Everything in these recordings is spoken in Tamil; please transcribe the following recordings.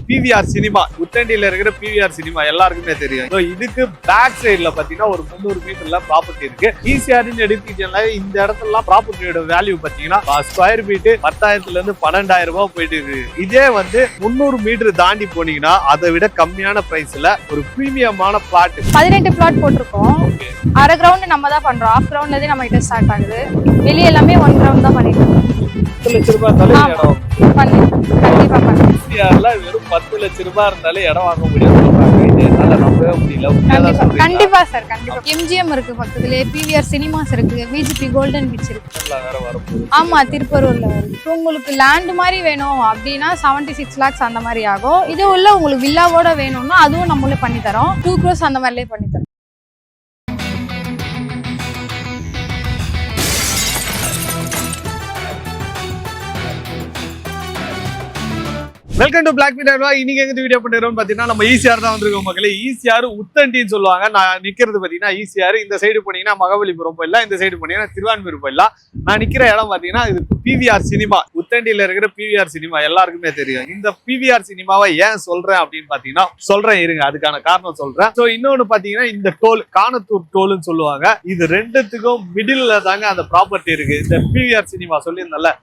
பிவிஆர் சினிமா உத்தண்டியில இருக்கிற பிவிஆர் சினிமா எல்லாருக்குமே தெரியும். இதுக்கு பேக் சைடுல பாத்தீங்கன்னா ஒரு 300 மீட்டர்ல ப்ராப்பர்ட்டி இருக்கு. ஈசிஆர்னு எடுத்துக்கிட்டீங்கன்னா இந்த இடத்துல ப்ராப்பர்ட்டியோட வேல்யூ பாத்தீங்கன்னா ஸ்கொயர் ஃபீட் 10,000 இருந்து 12,000 ரூபாய் போயிட்டு இருக்கு. இதே வந்து 300 மீட்டர் தாண்டி போனீங்கன்னா அதை விட கம்மியான பிரைஸ்ல ஒரு பிரீமியமான பிளாட் 18 பிளாட் போட்டிருக்கோம். அரை கிரவுண்ட் நம்ம தான் பண்றோம். ஆஃப் கிரவுண்ட்ல நம்ம கிட்ட ஸ்டார்ட் ஆகுது. வெளியே எல்லாமே 1 கிரவுண்ட் தான் பண்ணிட்டு இருக்கோம். 10 லட்ச ரூபாய் தலை இடம் கண்டிப்பா பண்ணுங்க. ஈசிஆர்ல வெறும் 10 லட்ச ரூபாய் இருந்தாலே இடம் வாங்க முடியாது சொல்றாங்க. இது என்னால நம்பவே முடியல. கண்டிப்பா சார், கண்டிப்பா. எம்ஜிஎம் இருக்கு பக்கத்துலயே, பிவிஆர் சினிமாஸ் இருக்கு, விஜிபி கோல்டன் பீச் இருக்கு. ஆமா, திருப்பூர்ல இருக்கு. உங்களுக்கு லேண்ட் மாதிரி வேணும் அப்படின்னா 76 lakhs அந்த மாதிரி ஆகும். இது உள்ள உங்களுக்கு வில்லாவோட வேணும்னா அதுவும் நம்மளே பண்ணி தரோம். 2 crores அந்த மாதிரிலே பண்ணி தரோம். Welcome to black meat. இன்னைக்கு எங்க வீடியோ பண்ணிடுறோம் பாத்தீங்கன்னா நம்ம ஈசிஆர் தான் வந்திருக்கோம் மக்களே. ஈசிஆர் உத்தண்டின்னு சொல்லுவாங்க. நான் நிக்கிறது பாத்தீங்கன்னா ஈசிஆர். இந்த சைடு போனீங்கன்னா மகாபலிபுரம் போயிடலாம், இந்த சைடு போனீங்கன்னா திருவான்மூர் போயிடலாம். நான் நிக்கிற இடம் பாத்தீங்கன்னா இது பிவிஆர் சினிமா. உத்தண்டியில இருக்கிற பிவிஆர் சினிமா எல்லாருக்குமே தெரியும். இந்த பிவிஆர் சினிமாவை ஏன் சொல்றேன் அப்படின்னு பாத்தீங்கன்னா சொல்றேன் இருங்க, அதுக்கான காரணம் சொல்றேன். சோ இன்னொன்னு பாத்தீங்கன்னா இந்த டோல் காணத்தூர் டோல்னு சொல்லுவாங்க. இது ரெண்டுத்துக்கும் மிடில்ல தாங்க அந்த ப்ராப்பர்ட்டி இருக்கு. இந்த பிவிஆர் சினிமா சொல்லியிருந்தல,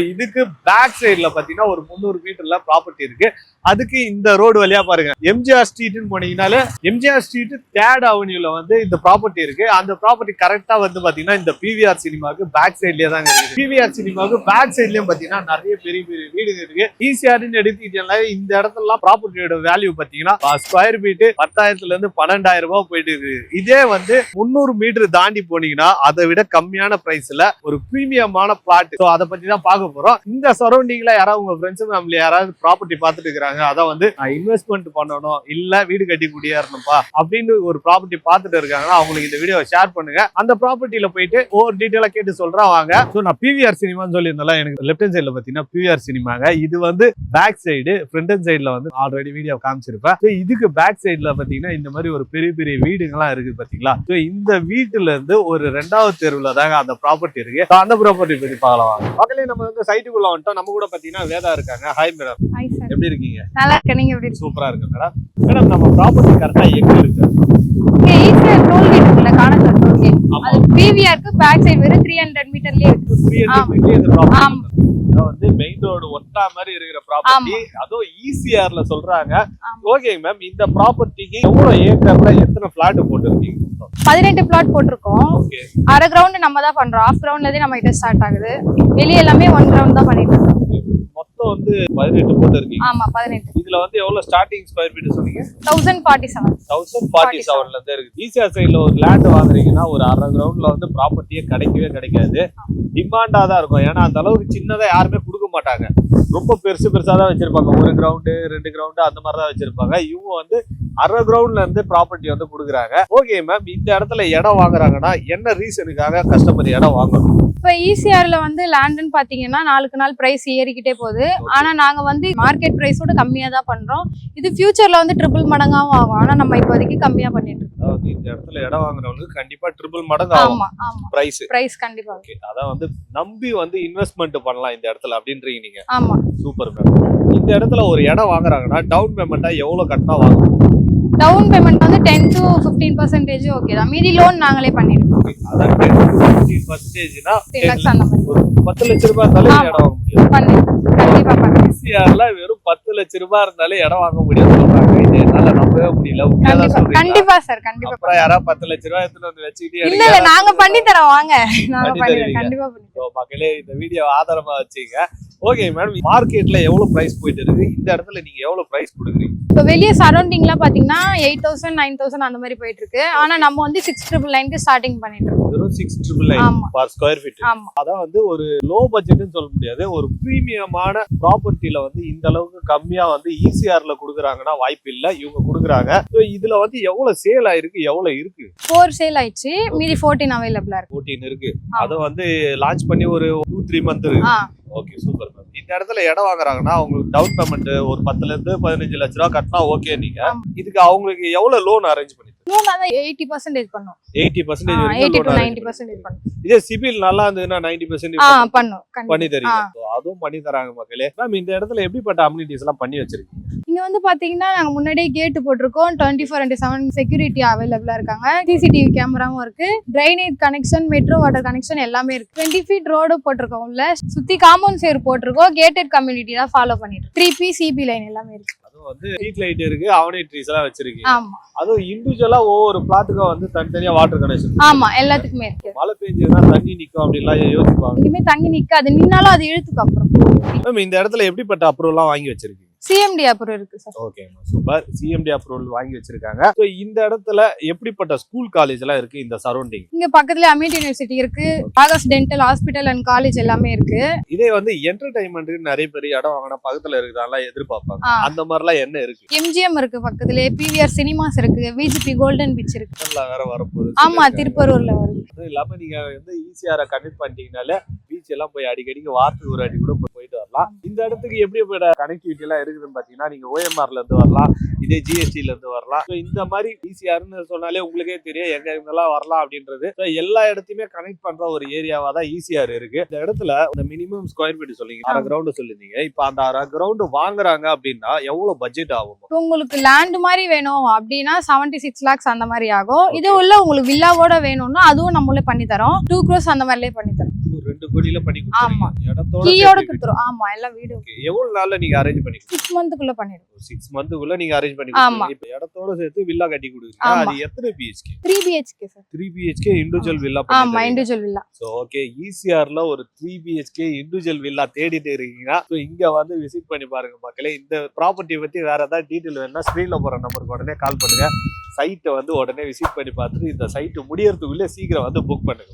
இதுக்கு பேக் சைட்ல பாத்தீங்கன்னா ஒரு 300 மீட்டர்ல ப்ராப்பர்ட்டி இருக்கு. அதுக்கு இந்த ரோடு வழியா பாருங்க, எம்ஜிஆர் ஸ்ட்ரீட்னு போனீங்கனாலே எம்ஜிஆர் ஸ்ட்ரீட் 3rd அவென்யூல வந்து இந்த ப்ராப்பர்ட்டி இருக்கு. அந்த ப்ராப்பர்ட்டி கரெக்டா வந்து பாத்தீங்கன்னா இந்த பிவிஆர் சினிமாவுக்கு பேக் சைட்லயே தாங்க இருக்கு. பிவிஆர் சினிமாவுக்கு பேக் சைட்லயும் பாத்தீங்கன்னா நிறைய பெரிய பெரிய வீடுங்க இருக்கு. ஈசிஆர்னு எடுத்துக்கிட்டீங்கன்னா இந்த இடத்துல ப்ராப்பர்ட்டியோட வேல்யூ பாத்தீங்கன்னா ஸ்கொயர் ஃபீட் 10,000 இருந்து 12,000 ரூபாய் போயிட்டு இருக்கு. இதே வந்து 300 மீட்டர் தாண்டி போனீங்கன்னா அதை விட கம்மியான பிரைஸ்ல ஒரு பிரீமியமான பிளாட். அதை பத்தி தான் பார்க்க போறோம். இந்த சரௌண்டிங்ல யாராவது உங்க ஃப்ரெண்ட்ஸ் ஃபேமிலி யாராவது ப்ராப்பர்ட்டி பார்த்துட்டு இருக்காங்க, அதான் வந்து இன்வெஸ்ட்மெண்ட் பண்ணணும் இல்ல வீடு கட்டி குடியேறணும்பா அப்படின்னு ஒரு ப்ராப்பர்ட்டி பார்த்துட்டு இருக்காங்கன்னா அவங்களுக்கு இந்த வீடியோ ஷேர் பண்ணுங்க. அந்த ப்ராப்பர்ட்டியில போயிட்டு ஒரு டீட்டெயிலா கேட்டு சொல்றேன் வாங்க. சோ நான் பிவிஆர் சினிமான்னு சொல்லியிருந்தாலும் எனக்கு லெஃப்ட் ஹேண்ட் சைட்ல பாத்தீங்கன்னா பிவிஆர் சினிமாங்க. இது வந்து பேக் சைடு, ஃப்ரண்ட் ஹேண்ட் சைட்ல வந்து ஆல்ரெடி வீடியோ காமிச்சிருப்பேன். இதுக்கு பேக் சைட்ல பாத்தீங்கன்னா இந்த மாதிரி ஒரு பெரிய பெரிய வீடுங்கெல்லாம் இருக்கு பாத்தீங்களா. இந்த வீட்டுல இருந்து ஒரு 2வது தெருவுல தாங்க அந்த ப்ராப்பர்ட்டி இருக்கு. அந்த ப்ராப்பர்ட்டி பத்தி பார்க்கலாம். பக்கத்துல நம்ம வந்து சைட்டுக்குள்ள வந்துட்டோம். நம்ம கூட பாத்தீங்கன்னா வேதா இருக்காங்க. ஹாய் மேடம், எப்படி இருக்கீங்க? நல்லா இருக்கேன். நீங்க எப்படி? சூப்பரா இருக்கு மேடம். மேடம் நம்ம ப்ராப்பர்ட்டி கரெக்ட்டா எங்க இருக்கு? ஈசிஆர் டோல்கேட் இருக்குல்ல, காணத்தூர் டோல்கேட். அது பிவிஆருக்கு பேக் சைடு வெறும் 300 மீட்டர்லயே இருக்கு. 300 மீட்டர்லயே இந்த ப்ராப்பர்ட்டி வந்து மெயின் ரோடு ஒட்டா மாதிரி இருக்கிற ப்ராப்பர்ட்டி. அதுவும் ஈசிஆர்ல சொல்றாங்க. ஓகேங்க மேம், இந்த ப்ராப்பர்ட்டிக்கு எவ்வளவு ஏக்கர்ல எத்தனை பிளாட் போட்டுருக்கீங்க? 18 பிளாட் போட்டிருக்கோம். அரை கிரவுண்ட் நம்ம தான் பண்றோம். ஆஃப் கிரவுண்ட்ல நம்ம கிட்ட ஸ்டார்ட் ஆகுது. வெளியே எல்லாமே 1 கிரவுண்ட் தான் பண்ணிட்டு இருக்கோம். மொத்தம் வந்து 18 போட்டு இருக்கீங்க. ஆமா, 18. இதுல வந்து எவ்வளவு ஸ்டார்டிங் ஸ்கொயர் ஃபீட் சொன்னீங்க? 1047. 1047ல இருந்து இருக்கு. ஈசிஆர் சைடுல ஒரு லேண்ட் வாங்குறீங்கன்னா ஒரு அரை கிரவுண்ட்ல வந்து ப்ராப்பர்ட்டியே கிடைக்கவே கிடைக்காது. டிமாண்டா தான் இருக்கும். ஏன்னா அந்த அளவுக்கு சின்னதா யாருமே கொடுக்க மாட்டாங்க. ரொம்ப பெருசு பெருசா தான் வச்சிருப்பாங்க. 1 கிரவுண்டு 2 கிரவுண்டு அந்த மாதிரி தான் வச்சிருப்பாங்க. இவங்க வந்து அரை கிரவுண்ட்ல இருந்து ப்ராப்பர்ட்டி வந்து கொடுக்குறாங்க. ஓகே மேம், இந்த இடத்துல இடம் வாங்குறாங்கன்னா என்ன ரீசனுக்காக கஸ்டமர் இடம் வாங்கணும்? இப்ப ஈசிஆர்ல வந்து லேண்ட்னு பாத்தீங்கன்னா நாளுக்கு நாள் பிரைஸ் ஏறிக்கிட்டே போகுது. ஆனா நாங்க வந்து மார்க்கெட் பிரைஸோட கம்மியா தான் பண்றோம். இது ஃபியூச்சர்ல வந்து ட்ரிபிள் மடங்காவும் ஆகும். ஆனா நம்ம இப்போதைக்கு கம்மியா பண்ணிட்டு இருக்கோம். அதாவது இந்த இடத்துல இடம் வாங்குறவங்களுக்கு கண்டிப்பா ட்ரிபிள் மடங்கு ஆகும் பிரைஸ் கண்டிப்பா. அதான் வந்து நம்பி வந்து இன்வெஸ்ட்மெண்ட் பண்ணலாம் இந்த இடத்துல அப்படின்றீங்க நீங்க. ஆமா, சூப்பர் மேம். இந்த இடத்துல ஒரு இடம் வாங்குறாங்கன்னா டவுன் பேமெண்டா எவ்வளவு கட்டினா வாங்கணும்? டவுன் பேமெண்ட் வந்து 10 to 15% ஓகே தான். மீதி லோன் நாங்களே பண்ணிடுவோம். அதான் 10 to 15%னா 10 லட்ச ரூபாய் இருந்தாலே இடம் வாங்க முடியும். கண்டிப்பா பண்ணுங்க. ஈசிஆர்ல வெறும் 10 லட்ச ரூபாய் இருந்தாலே இடம் வாங்க முடியும் சொல்றாங்க. இது என்னால நம்பவே முடியல. கண்டிப்பா சார், கண்டிப்பா. அப்புறம் யாராவது 10 லட்ச ரூபாய் எடுத்து வந்து வச்சுக்கிட்டு இல்ல இல்ல நாங்க பண்ணி தரோம் வாங்க. நாங்க பண்ணி தரோம், கண்டிப்பா பண்ணி தரோம். மக்களே இந்த வீடியோ ஆதாரமா வச்சீங்க. ஓகே மேடம், மார்க்கெட்ல எவ்வளவு பிரைஸ் போயிட்டு இருக்கு? இந்த இடத்துல நீங்க எவ்வளவு பிரைஸ் கொடுக்குறீங்க? இப்போ வெளிய சரௌண்டிங்ல பாத்தீங்கன்னா 8,000 9,000 அந்த மாதிரி போயிட்டு இருக்கு. ஆனா நம்ம வந்து 6,999 ஸ்டார்டிங் பண்ணிட்டு இருக்கோம். வெறும் 6,999 பர் ஸ்கொயர் ஃபீட். அதான் வந்து ஒரு லோ பட்ஜெட்னு சொல்ல முடியாது. ஒரு பிரீமியமான ப்ராப்பர்ட்டில வந்து இந்த அளவுக்கு கம்மியா வந்து ஈசிஆர்ல கொடுக்குறாங்கன்னா வாய்ப்பு இல்ல. இவங்க கொடுக்குறாங்க. இதுல வந்து எவ்வளவு சேல் ஆயிருக்கு, எவ்வளவு இருக்கு? 4 சேல் ஆயிடுச்சு. மீதி 14 அவைலபிளா இருக்கு. 14 இருக்கு. அத வந்து லான்ச் பண்ணி ஒரு 2-3 மந்த் இருக்கு. Okay, super ma'am. இந்த இடத்துல இடம் வாங்குறாங்கன்னா அவங்களுக்கு டவுன் பேமெண்ட் ஒரு 10 ல இருந்து 15 லட்ச ரூபாய் கட்டினா ஓகே. நீங்க இதுக்கு அவங்களுக்கு எவ்வளவு லோன் அரேஞ்ச் பண்ணி? லோன் அதான் 80% பண்ணும் 80% 80 to வரைக்கும் 90% பண்ணும் இதே சிபில் நல்லா இருந்ததுன்னா 90% பண்ணும் பண்ணி கண்டிப்பா. தரீங்க So, அதுவும் பண்ணி தராங்க மக்களே மேம் இந்த இடத்துல எப்படிப்பட்ட அம்யூனிட்டிஸ் எல்லாம் பண்ணி வச்சிருக்கீங்க இங்க வந்து பாத்தீங்கன்னா நாங்க முன்னாடியே கேட் போட்டிருக்கோம் 24/7 செக்யூரிட்டி அவைலபிளா இருக்காங்க சிசிடிவி கேமராவும் இருக்கு drainage connection metro water connection எல்லாமே இருக்கு 20 feet ரோடு போட்டிருக்கோம் உள்ள சுத்தி காம்பவுண்ட் சேர் போட்டிருக்கோம் கேட்டட் கம்யூனிட்டி தான் ஃபாலோ பண்ணிட்டு 3P CB லைன் எல்லாமே இருக்கு அதுவும் வந்து ஸ்ட்ரீட் லைட் இருக்கு அவனி ட்ரீஸ் எல்லாம் வச்சிருக்கீங்க ஆமா அதுவும் இண்டிவிஜுவலா ஒவ்வொரு பிளாட்டுக்கும் வந்து தனித்தனியா வாட்டர் கனெக்ஷன் ஆமா எல்லாத்துக்குமே இருக்கு மழை பெஞ்சதுன்னா தண்ணி நிக்கும் அப்படின்லாம் யோசிப்பாங்க எங்கேயுமே தங்கி நிக்காது நின்னாலும் அது இழுத்துக்கு அப்புறம் மேம் இந்த இடத்துல எப்படிப்பட்ட அப்ரூவல் எல்லாம் வாங்கி வச்சிருக்கீங்க CMD அப்புறம் இருக்கு sir okay super CMD approval வாங்கி வச்சிருக்காங்க So, இந்த இடத்துல எப்படிப்பட்ட ஸ்கூல் காலேஜ் எல்லாம் இருக்கு இந்த சரௌண்டிங் இங்க பக்கத்துல அமிட் யூனிவர்சிட்டி இருக்கு August dental hospital and college எல்லாமே இருக்கு இதே வந்து என்டர்டைன்மெண்ட்டுக்கு நிறைய பேர் இடம் வாங்கினா பக்கத்துல இருக்கிறதெல்லாம் எதிர்பார்ப்பாங்க அந்த மாதிரிலாம் என்ன இருக்கு MGM இருக்கு பக்கத்துல PVR சினிமாஸ் இருக்கு VGP கோல்டன் பீச் இருக்கு இதெல்லாம் வேற வரப்போகுது ஆமா திருப்பரூர்ல வருது அதுவும் இல்லாம நீங்க வந்து ஈஸியார கனெக்ட் பண்ணிட்டீங்கனாலே பீச் எல்லாம் போய் அடிக்கடிக்கு வாரத்துக்கு ஒரு அடி கூட போயிட்டு வரலாம் இந்த இடத்துக்கு எப்படி கனெக்டிவிட்டி எல்லாம் இருக்குதுன்னு பாத்தீங்கன்னா நீங்க OMRல இருந்து வரலாம் இதே GSTல இருந்து வரலாம் So, இந்த மாதிரி ஈஸியார்னு சொன்னாலே உங்களுக்கே தெரியும் எங்க இருந்தெல்லாம் வரலாம் அப்படின்றது So, எல்லா இடத்தையுமே கனெக்ட் பண்ற ஒரு ஏரியாவா தான் ஈஸியார் இருக்கு இந்த இடத்துல இந்த மினிமம் ஸ்கொயர் ஃபீட் சொல்லிங்க அரை கிரவுண்ட் சொல்லிருந்தீங்க இப்ப அந்த அரை கிரவுண்ட் வாங்குறாங்க அப்படின்னா எவ்வளவு பட்ஜெட் ஆகும் இப்போ உங்களுக்கு லேண்ட் மாதிரி வேணும் அப்படின்னா 76 lakhs அந்த மாதிரி ஆகும் இது உள்ள உங்களுக்கு வில்லாவோட வேணும்னா அதுவும் நம்மளே பண்ணி தரோம் 2 crores அந்த மாதிரிலே பண்ணி தரோம் 2 கோடியில பண்ணி ஆமா. கொடுத்துருங்க இடத்தோட கீயோட சேர்த்து கொடுத்துரும் ஆமா எல்லாம் வீடு Okay. எவ்வளவு நாள்ல நீங்க அரேஞ்ச் பண்ணி 6 monthக்குள்ள பண்ணிடுவோம் 6 மந்த்க்குள்ள நீங்க அரேஞ்ச் பண்ணி ஆமா. கொடுத்தீங்க இப்ப இடத்தோட சேர்த்து வில்லா கட்டி கொடுக்குறீங்க ஆமா. அது எத்தனை BHK 3 BHK sir 3 BHK individual villa ஆமா இண்டிவிஜுவல் வில்லா சோ ஓகே ஈசிஆர்ல ஒரு 3 பிஹெச்கே இண்டிவிஜுவல் வில்லா தேடிட்டு இருக்கீங்கன்னா so இங்க வந்து விசிட் பண்ணி பாருங்க மக்களே இந்த ப்ராப்பர்ட்டி பத்தி வேற ஏதாவது டீடைல் வேணும்னா ஸ்கிரீன்ல போற நம்பருக்கு உடனே கால் பண்ணுங்க சைட்டை வந்து உடனே விசிட் பண்ணி பார்த்துட்டு இந்த சைட்டு முடியறதுக்குள்ளே சீக்கிரம் வந்து புக் பண்ணுங்க